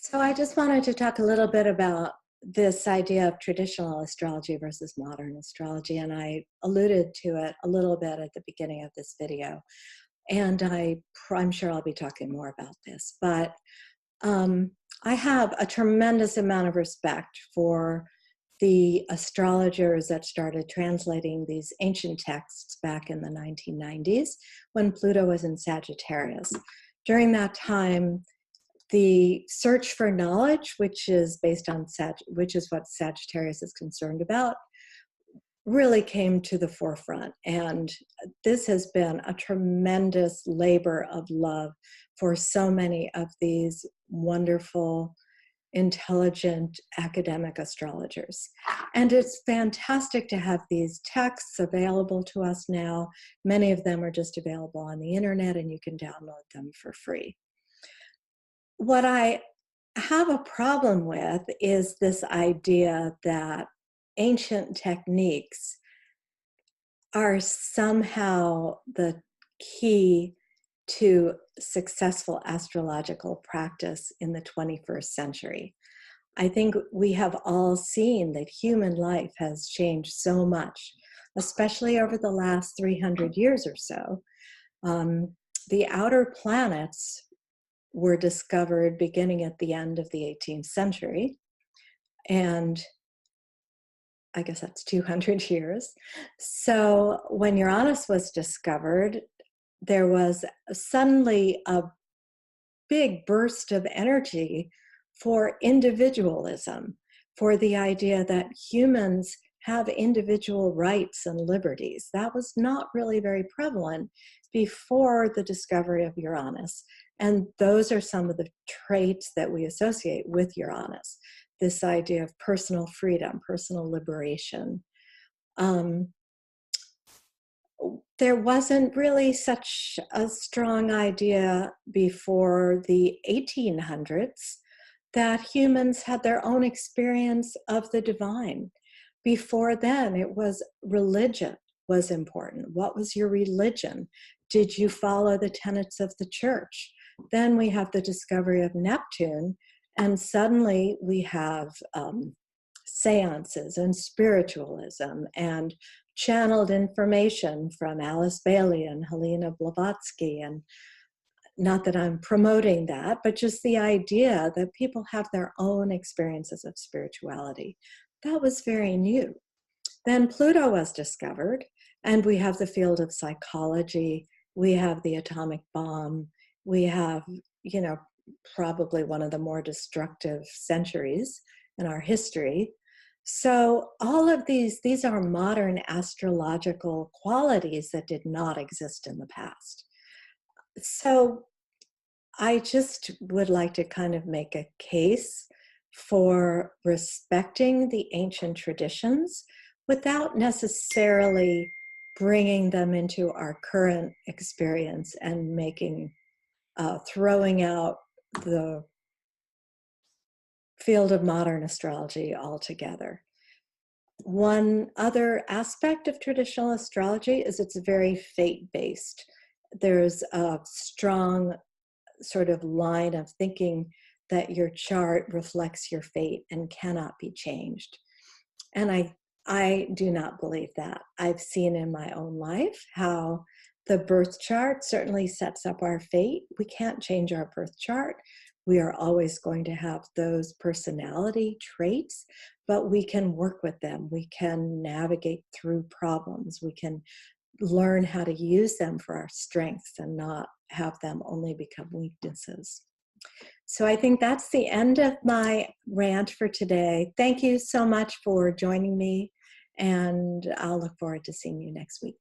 So I just wanted to talk a little bit about this idea of traditional astrology versus modern astrology, and I alluded to it a little bit at the beginning of this video. And I'm sure I'll be talking more about this, but um, I have a tremendous amount of respect for the astrologers that started translating these ancient texts back in the 1990s when Pluto was in Sagittarius. During that time, the search for knowledge, which is based on which is what Sagittarius is concerned about, really came to the forefront. And this has been a tremendous labor of love for so many of these wonderful, intelligent academic astrologers. And it's fantastic to have these texts available to us now. Many of them are just available on the internet, and you can download them for free. What I have a problem with is this idea that ancient techniques are somehow the key to successful astrological practice in the 21st century. I think we have all seen that human life has changed so much, especially over the last 300 years or so. The outer planets were discovered beginning at the end of the 18th century. And I guess that's 200 years. So when Uranus was discovered, there was suddenly a big burst of energy for individualism, for the idea that humans have individual rights and liberties. That was not really very prevalent before the discovery of Uranus. And those are some of the traits that we associate with Uranus, this idea of personal freedom, personal liberation. There wasn't really such a strong idea before the 1800s that humans had their own experience of the divine. Before then, it was religion was important. What was your religion? Did you follow the tenets of the church? Then we have the discovery of Neptune, and suddenly we have seances and spiritualism and channeled information from Alice Bailey and Helena Blavatsky. And not that I'm promoting that, but just the idea that people have their own experiences of spirituality. That was very new. Then Pluto was discovered, and we have the field of psychology, we have the atomic bomb, we have, probably one of the more destructive centuries in our history. So all of these are modern astrological qualities that did not exist in the past. So I just would like to kind of make a case for respecting the ancient traditions without necessarily bringing them into our current experience and throwing out the field of modern astrology altogether. One other aspect of traditional astrology is it's very fate-based. There's a strong sort of line of thinking that your chart reflects your fate and cannot be changed. And I do not believe that. I've seen in my own life how the birth chart certainly sets up our fate. We can't change our birth chart. We are always going to have those personality traits, but we can work with them. We can navigate through problems. We can learn how to use them for our strengths and not have them only become weaknesses. So I think that's the end of my rant for today. Thank you so much for joining me, and I'll look forward to seeing you next week.